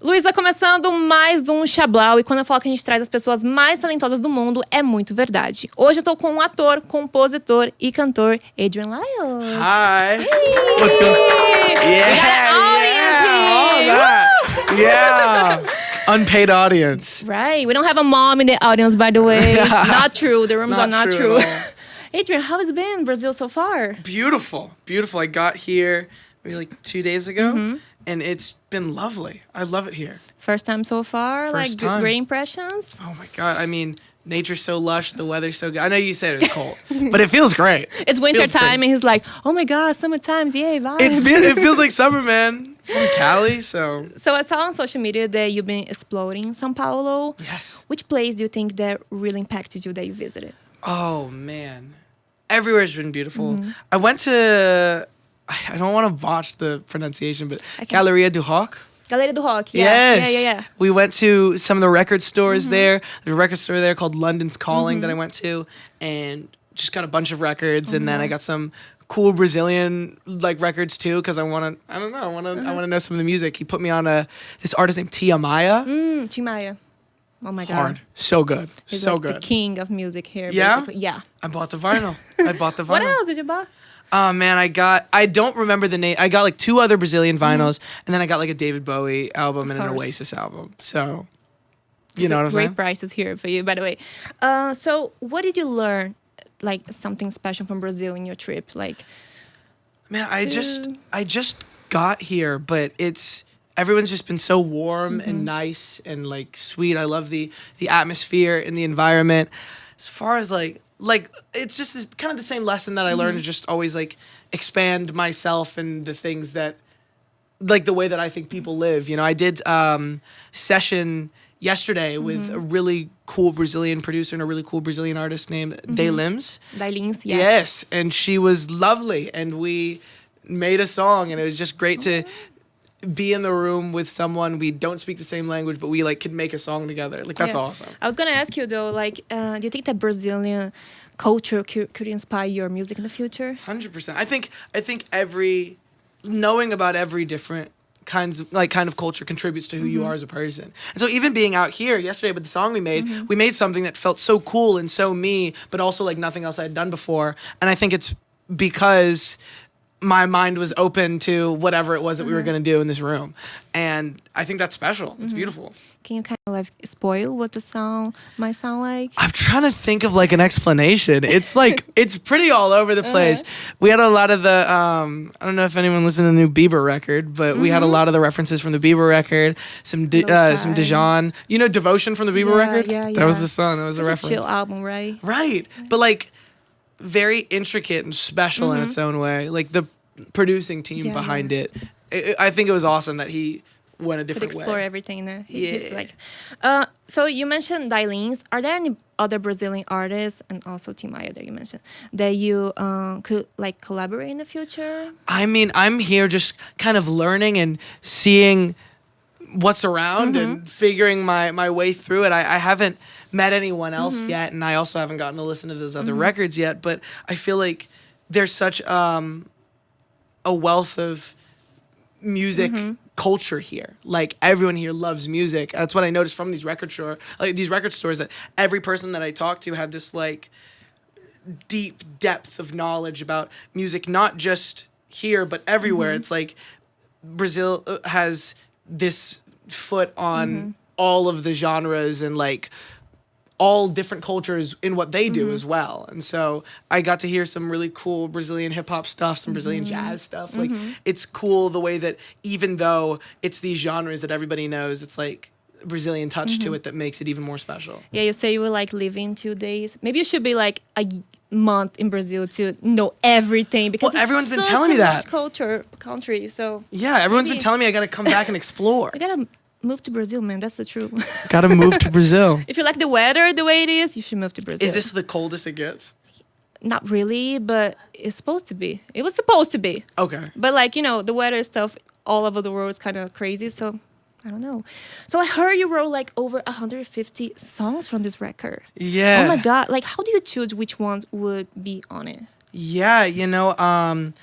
Luiza, começando mais um Xablaw. E quando eu falo que a gente traz as pessoas mais talentosas do mundo, é muito verdade. Hoje eu tô com um ator, compositor e cantor, Adrian Lyles. Hi. Yay. What's going on? Yeah. Unpaid audience. Right. We don't have a mom in the audience, by the way. Not true. The rooms are not true. Adrian, how has it been in Brazil so far? Beautiful. Beautiful. I got here maybe like 2 days ago. And it's been lovely. I love it here. First time so far? First time. Great impressions? Oh my God. I mean, nature's so lush. The weather's so good. I know you said it was cold, but it feels great. It's winter time and he's like, oh my God, summertime's, yay, vibe. It feels like summer, man. From Cali, so. So I saw on social media that you've been exploring São Paulo. Yes. Which place do you think that really impacted you that you visited? Oh, man. Everywhere's been beautiful. I went to... I don't want to botch the pronunciation, but Galeria do Rock. Galeria do Rock, yeah. Yes. Yeah. We went to some of the record stores there. There's a record store there called London's Calling that I went to, and just got a bunch of records, and then I got some cool Brazilian like records too, because I want to know some of the music. He put me on this artist named Tia Maya. Tia Maya. Oh my God. Hard. So good. He's so like good. the king of music here, Yeah? basically. Yeah. I bought the vinyl. What else did you buy? Oh man, I don't remember the name. I got like 2 other Brazilian vinyls, and then I got like a David Bowie album and an Oasis album. So, you know what I'm saying? Great prices here for you, by the way. So what did you learn, like something special from Brazil in your trip? Like, man, I just got here, but everyone's just been so warm and nice and like sweet. I love the atmosphere and the environment. As far as like it's just kind of the same lesson that I learned to just always like expand myself and the things that like the way that I think people live. You know, I did session yesterday with a really cool Brazilian producer and a really cool Brazilian artist named Lims. Lims, yeah. Yes, and she was lovely, and we made a song, and it was just great to be in the room with someone. We don't speak the same language, but we like could make a song together. Like that's awesome. I was gonna ask you though, like, do you think that Brazilian culture could inspire your music in the future? 100%. I think knowing about every different kind of culture contributes to who you are as a person. And so even being out here yesterday with the song we made something that felt so cool and so me, but also like nothing else I had done before. And I think it's because my mind was open to whatever it was that we were going to do in this room. And I think that's special. It's beautiful. Can you kind of like spoil what the song might sound like? I'm trying to think of like an explanation. It's like, it's pretty all over the place. We had a lot of the, I don't know if anyone listened to the new Bieber record, but we had a lot of the references from the Bieber record, some Dijon. You know Devotion from the Bieber record? Yeah. That was the song, that was the reference. It's a chill album, right? Right. But like, very intricate and special in its own way. Like the producing team behind it. I think it was awesome that he went a different way. Explore everything there. So you mentioned Lims. Are there any other Brazilian artists, and also Tia Maya that you mentioned, that you could like collaborate in the future? I mean, I'm here just kind of learning and seeing what's around and figuring my way through it. I haven't met anyone else yet, and I also haven't gotten to listen to those other records yet, but I feel like there's such a wealth of music culture here. Like everyone here loves music. That's what I noticed from these record stores, that every person that I talked to had this like deep depth of knowledge about music, not just here but everywhere. It's like Brazil has this foot on all of the genres and like all different cultures in what they do as well. And so I got to hear some really cool Brazilian hip hop stuff, some Brazilian jazz stuff. Like it's cool the way that even though it's these genres that everybody knows, it's like a Brazilian touch to it that makes it even more special. Yeah, you say you were like living 2 days. Maybe you should be like a month in Brazil to know everything, because everyone's been telling me that. Country, so yeah, everyone's been telling me I gotta come back and explore. I gotta move to Brazil, man. That's the truth. Gotta move to Brazil. If you like the weather the way it is, you should move to Brazil. Is this the coldest it gets? Not really, but it's supposed to be. It was supposed to be. Okay. But like, you know, the weather stuff all over the world is kind of crazy, so I don't know. So I heard you wrote like over 150 songs from this record. Yeah. Oh my God. Like, how do you choose which ones would be on it? Yeah, you know,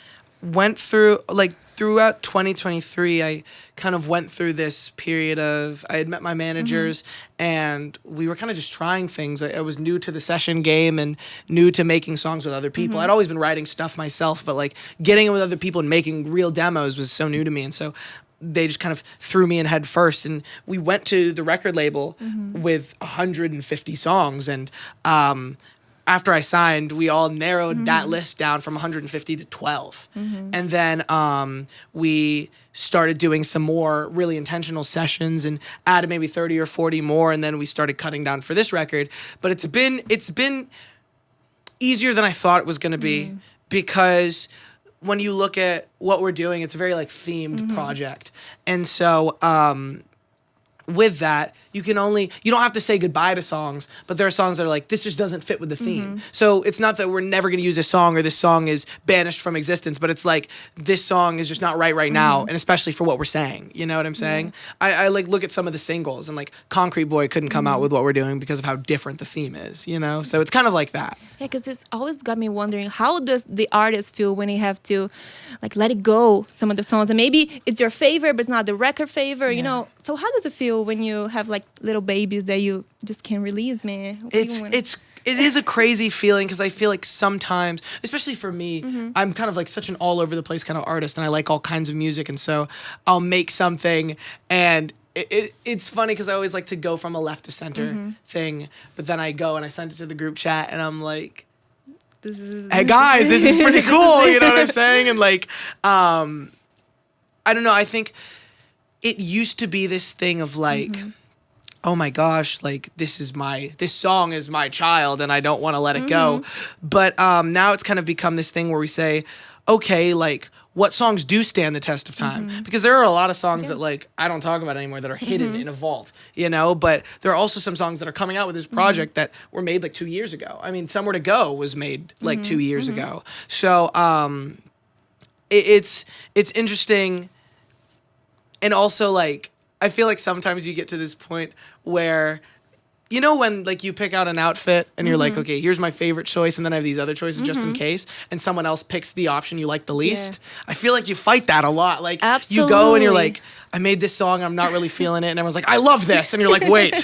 went through like throughout 2023, I kind of went through this period of, I had met my managers and we were kind of just trying things. I was new to the session game and new to making songs with other people. I'd always been writing stuff myself, but like getting it with other people and making real demos was so new to me. And so they just kind of threw me in head first. And we went to the record label with 150 songs. And after I signed, we all narrowed that list down from 150 to 12. And then we started doing some more really intentional sessions and added maybe 30 or 40 more. And then we started cutting down for this record. But it's been easier than I thought it was going to be because when you look at what we're doing, it's a very like themed project. And so with that, you don't have to say goodbye to songs, but there are songs that are like, this just doesn't fit with the theme. So it's not that we're never going to use this song or this song is banished from existence, but it's like, this song is just not right now, and especially for what we're saying. You know what I'm saying? I like look at some of the singles and like Concrete Boy couldn't come out with what we're doing because of how different the theme is, you know? So it's kind of like that. Yeah, because it's always got me wondering, how does the artist feel when they have to like let it go some of the songs, and maybe it's your favorite but it's not the record favorite, you know? So how does it feel when you have like little babies that you just can't release, man? It is a crazy feeling because I feel like sometimes, especially for me, I'm kind of like such an all over the place kind of artist, and I like all kinds of music, and so I'll make something, and it's funny because I always like to go from a left to center thing, but then I go and I send it to the group chat, and I'm like, hey guys, this is pretty cool, you know what I'm saying? And like, I don't know, I think it used to be this thing of like, oh my gosh, like this song is my child and I don't want to let it go. But now it's kind of become this thing where we say, okay, like what songs do stand the test of time? Because there are a lot of songs that like I don't talk about anymore that are hidden in a vault, you know, but there are also some songs that are coming out with this project that were made like 2 years ago. I mean, Somewhere to Go was made like 2 years ago. So it's interesting. And also, like, I feel like sometimes you get to this point where, you know, when, like, you pick out an outfit and you're like, okay, here's my favorite choice, and then I have these other choices just in case, and someone else picks the option you like the least. I feel like you fight that a lot. Like, you go and you're like, I made this song, I'm not really feeling it, and everyone's like, I love this, and you're like, wait,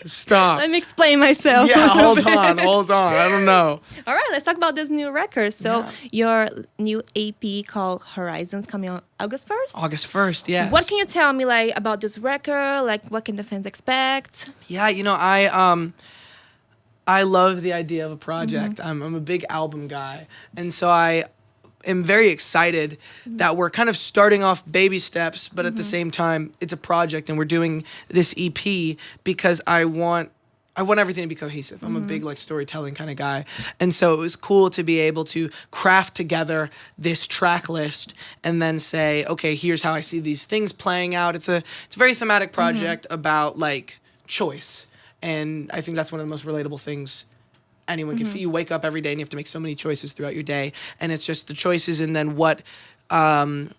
stop. Let me explain myself. Yeah, hold on, I don't know. All right, let's talk about this new record. So your new EP called Horizons coming on August 1st? August 1st, yes. What can you tell me like about this record? Like what can the fans expect? Yeah, you know, I love the idea of a project. I'm a big album guy, and so I am very excited that we're kind of starting off baby steps, but at the same time, it's a project, and we're doing this EP because I want everything to be cohesive. I'm a big like storytelling kind of guy, and so it was cool to be able to craft together this track list and then say, okay, here's how I see these things playing out. It's a very thematic project about like choice, and I think that's one of the most relatable things anyone can feel. You wake up every day and you have to make so many choices throughout your day, and it's just the choices and then what the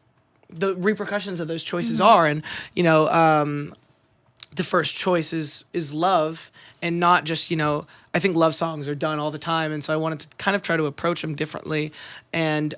repercussions of those choices are. And you know, the first choice is love, and not just, you know, I think love songs are done all the time, and so I wanted to kind of try to approach them differently. And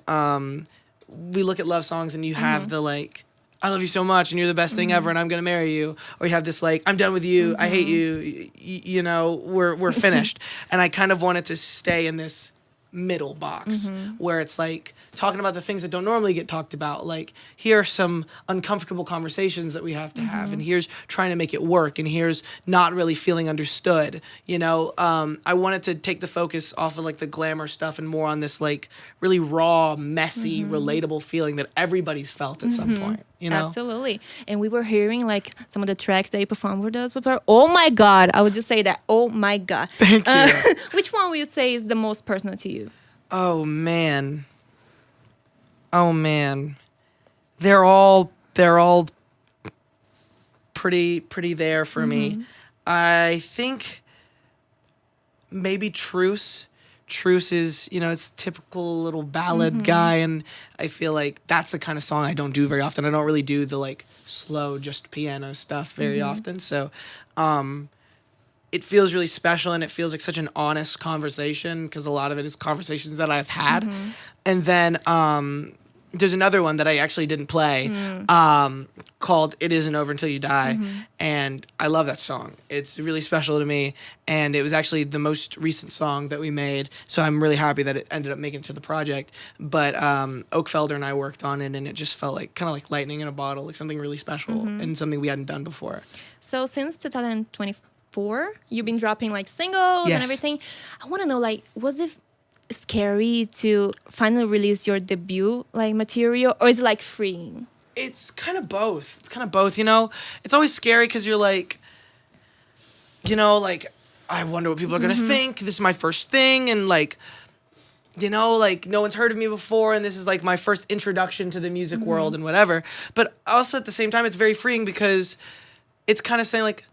we look at love songs and you have the like, I love you so much and you're the best thing ever and I'm gonna marry you, or you have this like, I'm done with you, I hate you, you know, we're finished. And I kind of wanted to stay in this middle box where it's like talking about the things that don't normally get talked about, like here are some uncomfortable conversations that we have to have, and here's trying to make it work, and here's not really feeling understood, you know. I wanted to take the focus off of like the glamour stuff and more on this like really raw, messy, relatable feeling that everybody's felt at some point, you know. Absolutely. And we were hearing like some of the tracks that you performed with us before. Oh my God, I would just say that. Oh my God. Thank you. Which one would you say is the most personal to you? Oh man. They're all pretty there for me. I think maybe Truce. Truce is, you know, it's typical little ballad guy, and I feel like that's the kind of song I don't do very often. I don't really do the like slow, just piano stuff very often. So it feels really special, and it feels like such an honest conversation because a lot of it is conversations that I've had. And then there's another one that I actually didn't play, called "It Isn't Over Until You Die," and I love that song. It's really special to me, and it was actually the most recent song that we made. So I'm really happy that it ended up making it to the project. But Oakfelder and I worked on it, and it just felt like kind of like lightning in a bottle, like something really special and something we hadn't done before. So since 2024, you've been dropping like singles and everything. I want to know, like, was it scary to finally release your debut like material, or is it like freeing? It's kind of both. You know, it's always scary because you're like, you know, like, I wonder what people are gonna think. This is my first thing, and like, you know, like, no one's heard of me before, and this is like my first introduction to the music world and whatever. But also at the same time, it's very freeing because it's kind of saying like,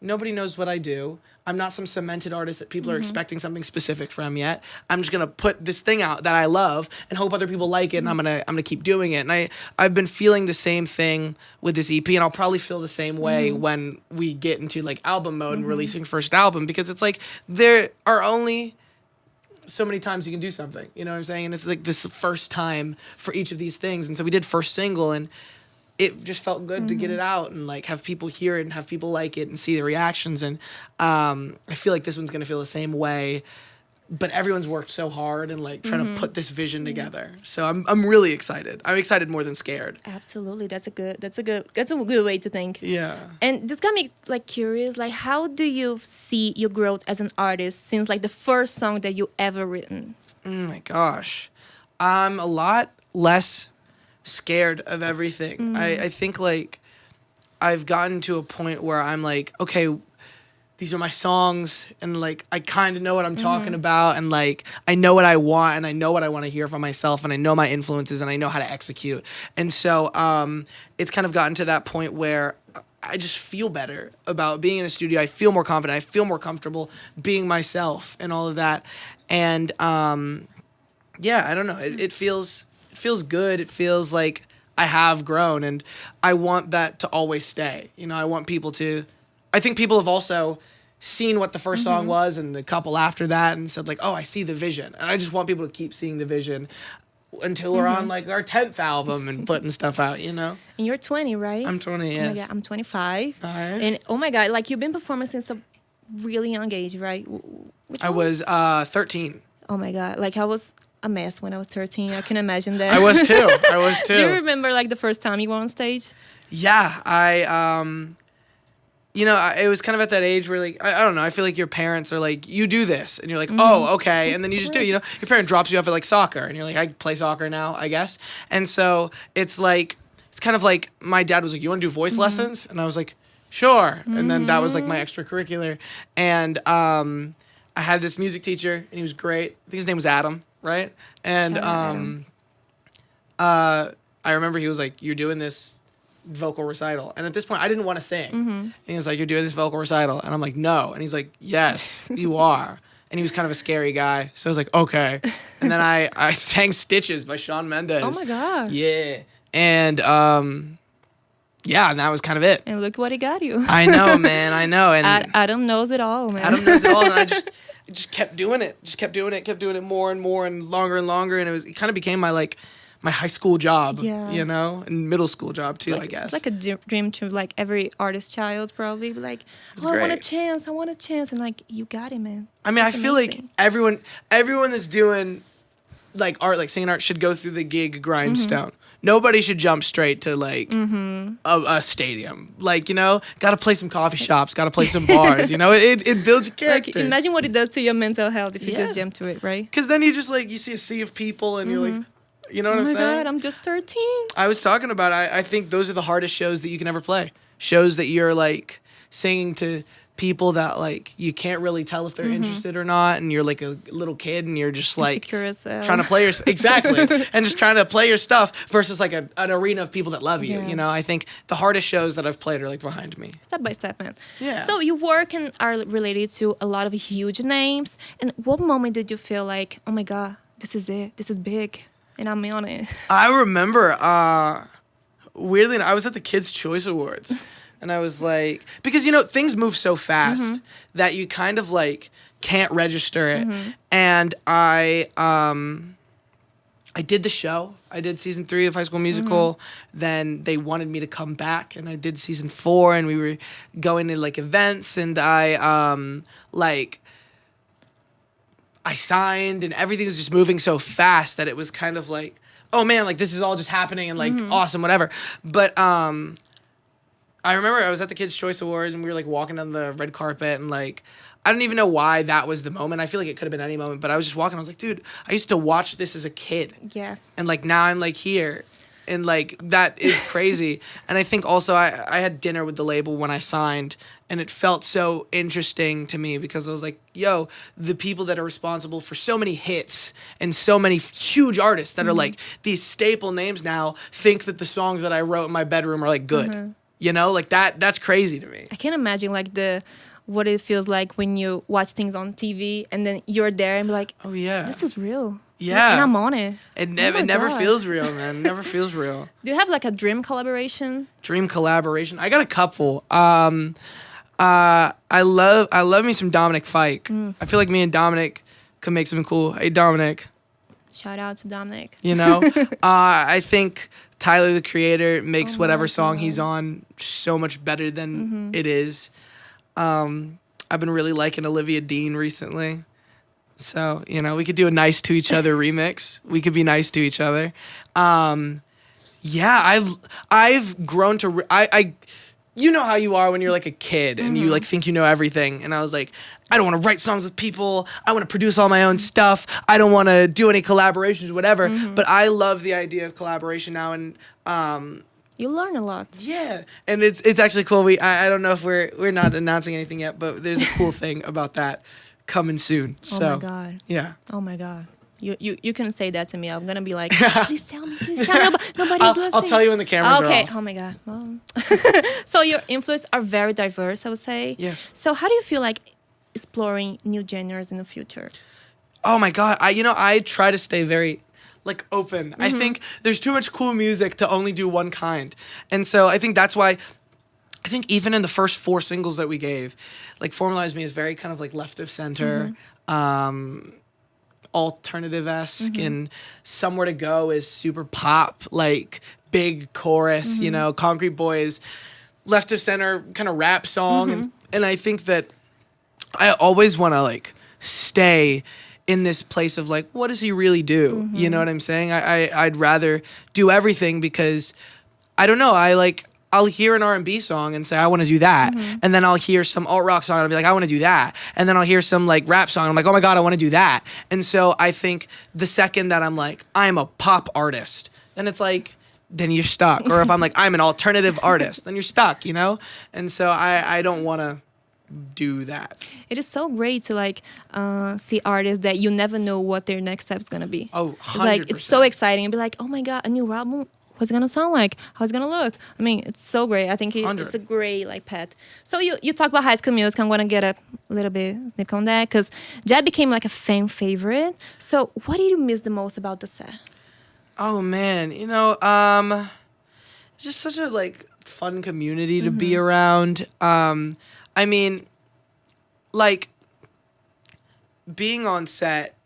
nobody knows what I do. I'm not some cemented artist that people are expecting something specific from yet. I'm just gonna put this thing out that I love and hope other people like it, and I'm gonna keep doing it. And I've been feeling the same thing with this EP, and I'll probably feel the same way when we get into like album mode and releasing first album, because it's like there are only so many times you can do something. You know what I'm saying? And it's like this first time for each of these things. And so we did first single, and it just felt good to get it out and like have people hear it and have people like it and see the reactions. And I feel like this one's gonna feel the same way, but everyone's worked so hard and like trying to put this vision together. So I'm really excited. I'm excited more than scared. Absolutely, that's a good way to think. Yeah. And just got me like curious, like how do you see your growth as an artist since like the first song that you ever written? Oh my gosh, I'm a lot less scared of everything. I think like I've gotten to a point where I'm like, okay, these are my songs, and like I kind of know what I'm talking about, and like I know what I want, and I know what I want to hear from myself, and I know my influences, and I know how to execute. And so it's kind of gotten to that point where I just feel better about being in a studio. I feel more confident. I feel more comfortable being myself and all of that. And yeah, I don't know. It feels good. It feels like I have grown, and I want that to always stay. You know, I want people to, I think people have also seen what the first song was and the couple after that and said like, oh, I see the vision. And I just want people to keep seeing the vision until we're on like our 10th album and putting stuff out, you know? And you're 20, right? I'm 20, yes. Oh my God, I'm 25. Nice. And oh my God, like you've been performing since a really young age, right? I was 13. Oh my God, like I was a mess when I was 13. I can imagine that. I was too. Do you remember like the first time you were on stage? Yeah, you know, it was kind of at that age where, like, I don't know, I feel like your parents are like, you do this. And you're like, oh, okay. And then you just do, you know. Your parent drops you off at, like, soccer. And you're like, I play soccer now, I guess. And so it's like, it's kind of like my dad was like, you want to do voice lessons? And I was like, sure. And then that was, like, my extracurricular. And I had this music teacher, and he was great. I think his name was Adam, right? And I remember he was like, you're doing this vocal recital. And at this point, I didn't want to sing. And he was like, you're doing this vocal recital. And I'm like, no. And he's like, yes, you are. And he was kind of a scary guy. So I was like, okay. And then I sang Stitches by Shawn Mendes. Oh my God. Yeah. And yeah, and that was kind of it. And look what he got you. I know, man. I know. And Adam knows it all, man. Adam knows it all. And I just kept doing it. Just kept doing it more and more and longer. And it kind of became my high school job, you know, and middle school job too, I guess. It's like a dream to like every artist child probably. Like, oh, I want a chance. And like, you got it, man. I mean, that's I feel amazing. Like everyone that's doing like art, like singing art, should go through the gig grindstone. Nobody should jump straight to like a stadium. Like, you know, got to play some coffee shops, got to play some bars, you know, it builds your character. Like, imagine what it does to your mental health if you just jump to it, right? Because then you just like, you see a sea of people and you're like, you know what I'm saying? Oh my God, I'm just 13. I was talking about, I think those are the hardest shows that you can ever play. Shows that you're like singing to people that like you can't really tell if they're interested or not, and you're like a little kid and you're just like trying to play your and just trying to play your stuff versus like an arena of people that love you. You know, I think the hardest shows that I've played are like behind me. Step by step, man. Yeah. So you work and are related to a lot of huge names. And what moment did you feel like, oh my God, this is it, this is big, and I'm on it? I remember, weirdly, I was at the Kids' Choice Awards, and I was like, because, you know, things move so fast that you kind of, like, can't register it. And I I did the show. I did season 3 of High School Musical. Then they wanted me to come back, and I did season 4. And we were going to like events, and I signed, and everything was just moving so fast that it was kind of like, oh man, like this is all just happening and like awesome, whatever. But I remember I was at the Kids' Choice Awards, and we were like walking down the red carpet, and like I don't even know why that was the moment. I feel like it could have been any moment, but I was just walking. I was like, dude, I used to watch this as a kid. Yeah. And like now I'm like here. And like that is crazy. And I think also I had dinner with the label when I signed, and it felt so interesting to me because I was like, yo, the people that are responsible for so many hits and so many huge artists that are like these staple names now think that the songs that I wrote in my bedroom are like good. You know, like that's crazy to me. I can't imagine like what it feels like when you watch things on TV and then you're there and be like, oh yeah, this is real. Yeah. And I'm on it. It never feels real, man. It never feels real. Do you have like a dream collaboration? Dream collaboration? I got a couple. I love me some Dominic Fike. I feel like me and Dominic could make something cool. Hey, Dominic. Shout out to Dominic. You know? I think Tyler, the Creator, makes whatever song he's on so much better than it is. I've been really liking Olivia Dean recently. So, you know, we could do a Nice to Each Other remix. We could be nice to each other. Yeah, I've grown to... you know how you are when you're like a kid and you like think you know everything. And I was like, I don't want to write songs with people. I want to produce all my own stuff. I don't want to do any collaborations, whatever. But I love the idea of collaboration now. And you learn a lot. yeah, and it's actually cool. I don't know if we're not announcing anything yet, but there's a cool thing about that coming soon. So, oh my God. Yeah. Oh my God. You can say that to me. I'm gonna be like, please tell me. Nobody's listening. I'll tell you when the cameras are off. Oh my God. Well. So your influences are very diverse, I would say. Yeah. So how do you feel like exploring new genres in the future? Oh my God. I try to stay very like open. I think there's too much cool music to only do one kind. And so I think that's why I think even in the first 4 singles that we gave, like Formalize Me is very kind of like left of center, alternative-esque, and Somewhere to Go is super pop, like big chorus, you know, Concrete Boys, left of center kind of rap song. And I think that I always want to like stay in this place of like, what does he really do? You know what I'm saying? I'd rather do everything because I don't know. I'll hear an R&B song and say, I want to do that. And then I'll hear some alt rock song and I'll be like, I want to do that. And then I'll hear some like rap song and I'm like, oh my God, I want to do that. And so I think the second that I'm like, I'm a pop artist, then it's like, then you're stuck. Or if I'm like, I'm an alternative artist, then you're stuck, you know? And so I don't want to do that. It is so great to like see artists that you never know what their next step is gonna be. Oh, 100%. It's like it's so exciting and be like, oh my God, a new album. What's it gonna sound like? How's it gonna look? I mean, it's so great. I think it's a great like path. So you talk about High School Music. I'm gonna get a little bit snip on that because Jed became like a fan favorite. So what did you miss the most about the set? Oh man, it's just such a like fun community to be around. I mean, like being on set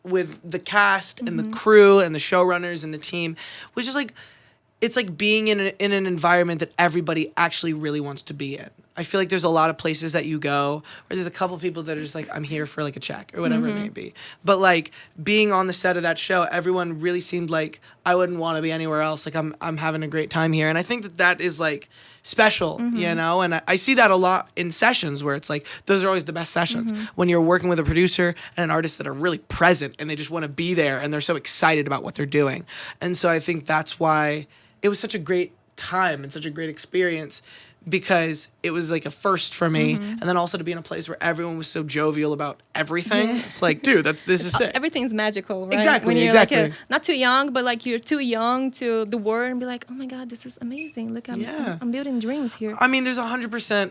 with the cast and the crew and the showrunners and the team was just like, it's like being in an environment that everybody actually really wants to be in. I feel like there's a lot of places that you go where there's a couple people that are just like, I'm here for like a check or whatever it may be. But like being on the set of that show, everyone really seemed like I wouldn't want to be anywhere else. Like I'm having a great time here. And I think that is like special, you know? And I see that a lot in sessions where it's like, those are always the best sessions. When you're working with a producer and an artist that are really present and they just want to be there and they're so excited about what they're doing. And so I think that's why it was such a great time and such a great experience, because it was like a first for me. And then also to be in a place where everyone was so jovial about everything. It's like, dude, this is sick. Everything's magical, right? Exactly, when you're exactly. like not too young, but like you're too young to the world and be like, oh my God, this is amazing. Look, I'm building dreams here. I mean, there's 100%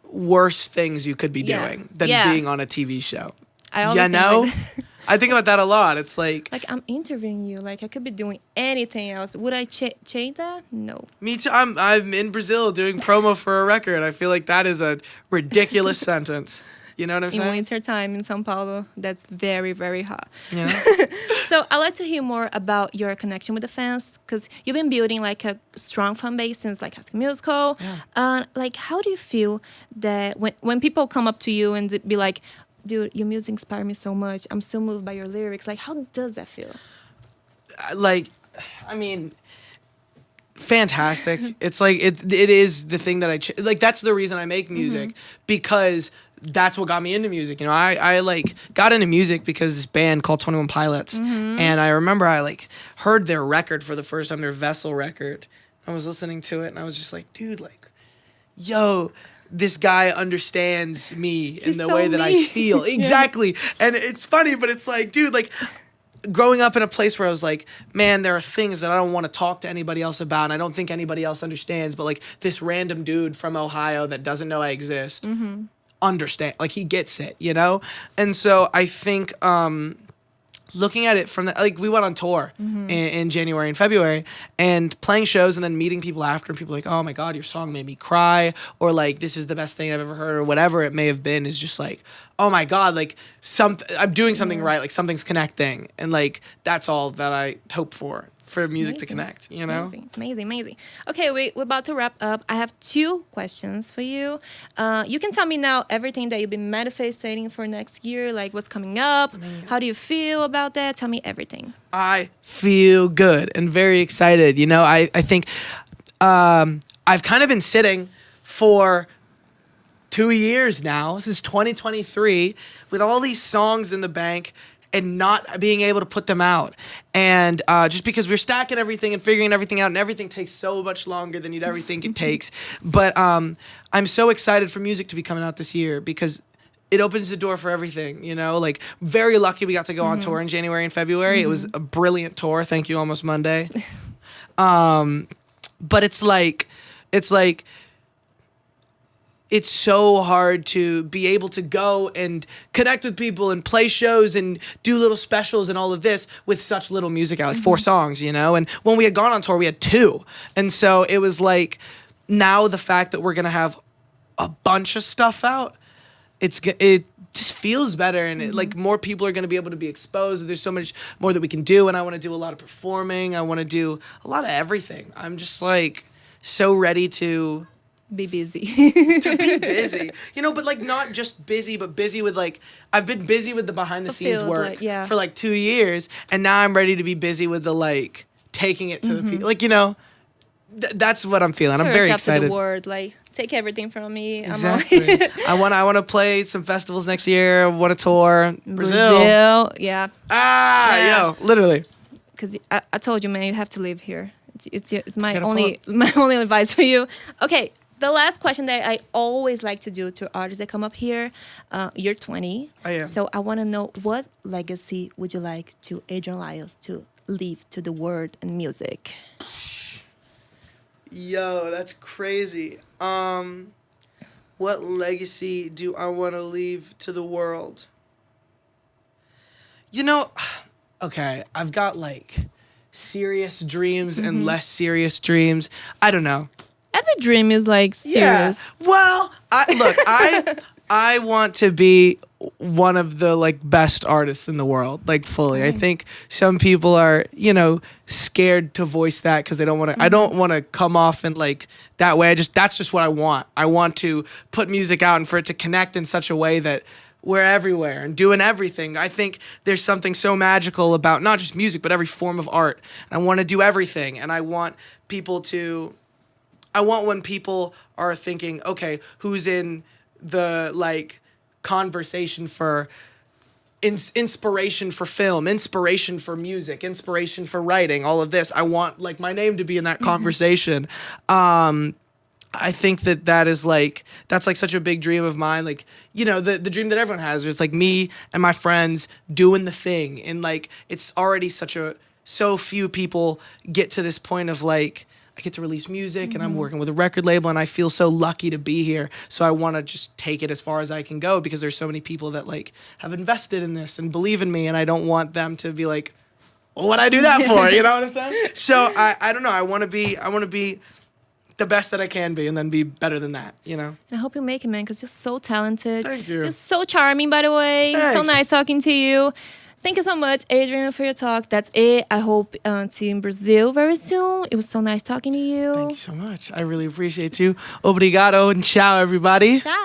worse things you could be doing than being on a TV show. I always think like I think about that a lot. It's like I'm interviewing you. Like I could be doing anything else. Would I change that? No. Me too. I'm in Brazil doing promo for a record. I feel like that is a ridiculous sentence. You know what I'm in saying? winter time in São Paulo, that's very, very hot. Yeah. So I'd like to hear more about your connection with the fans, because you've been building like a strong fan base since like High School Musical. Yeah. Like, how do you feel that when people come up to you and be like, dude, your music inspired me so much, I'm so moved by your lyrics, like, how does that feel? Like, I mean, fantastic. It's like it is the thing that like that's the reason I make music, because that's what got me into music. You know, I like got into music because this band called 21 Pilots, and I remember I like heard their record for the first time, their Vessel record. I was listening to it and I was just like, dude, like, yo, this guy understands me in the so way that I feel. Exactly. And it's funny, but it's like, dude, like, growing up in a place where I was like, man, there are things that I don't want to talk to anybody else about, and I don't think anybody else understands, but like this random dude from Ohio that doesn't know I exist understand, like, he gets it, you know? And so I think looking at it from the, like, we went on tour in January and February and playing shows and then meeting people after, and people like, oh my God, your song made me cry, or like, this is the best thing I've ever heard, or whatever it may have been, is just like, oh my God, like, I'm doing something right, like something's connecting. And like, that's all that I hope for music to connect, you know? Amazing. Okay, we're about to wrap up. I have 2 questions for you. You can tell me now everything that you've been manifesting for next year, like what's coming up. How do you feel about that? Tell me everything. I feel good and very excited. You know, I think I've kind of been sitting for 2 years now, since 2023, with all these songs in the bank and not being able to put them out. And just because we're stacking everything and figuring everything out, and everything takes so much longer than you'd ever think it takes. But I'm so excited for music to be coming out this year, because it opens the door for everything, you know? Like, very lucky we got to go on tour in January and February. It was a brilliant tour. Thank you, Almost Monday. But it's so hard to be able to go and connect with people and play shows and do little specials and all of this with such little music out, like 4 songs, you know? And when we had gone on tour, we had 2. And so it was like, now the fact that we're going to have a bunch of stuff out, it just feels better. And it, like, more people are going to be able to be exposed. There's so much more that we can do. And I want to do a lot of performing. I want to do a lot of everything. I'm just like so ready to be busy. You know, but like, not just busy, but busy with, like, I've been busy with the behind the scenes work for like 2 years, and now I'm ready to be busy with the, like, taking it to the people, like, you know, that's what I'm feeling. I'm very excited. To the world, like, take everything from me. Exactly. I want to play some festivals next year. I want to tour Brazil. Yeah. Yo, literally. Because I told you, man, you have to live here. It's my only advice for you. Okay. The last question that I always like to do to artists that come up here, you're 20. I am. So I want to know, what legacy would you like to Adrian Lyles to leave to the world and music? Yo, that's crazy. What legacy do I want to leave to the world? You know, okay, I've got like serious dreams and less serious dreams. I don't know. Every dream is like serious. Yeah. Well, I want to be one of the like best artists in the world, like fully. I think some people are, you know, scared to voice that because they don't want to. I don't want to come off in like that way. That's just what I want. I want to put music out and for it to connect in such a way that we're everywhere and doing everything. I think there's something so magical about not just music, but every form of art. I want to do everything, and I want people to. I want when people are thinking, okay, who's in the like conversation for inspiration for film, inspiration for music, inspiration for writing, all of this. I want like my name to be in that conversation. I think that is like, that's like such a big dream of mine. Like, you know, the dream that everyone has, where it's like me and my friends doing the thing. And like, it's already so few people get to this point of like, I get to release music and I'm working with a record label and I feel so lucky to be here. So I want to just take it as far as I can go because there's so many people that like have invested in this and believe in me, and I don't want them to be like, well, what'd I do that for? You know what I'm saying? So I don't know. I want to be the best that I can be and then be better than that, you know? And I hope you make it, man, because you're so talented. Thank you. You're so charming, by the way. Thanks. So nice talking to you. Thank you so much, Adrian, for your talk. That's it. I hope to see you in Brazil very soon. It was so nice talking to you. Thank you so much. I really appreciate you. Obrigado and ciao, everybody. Ciao.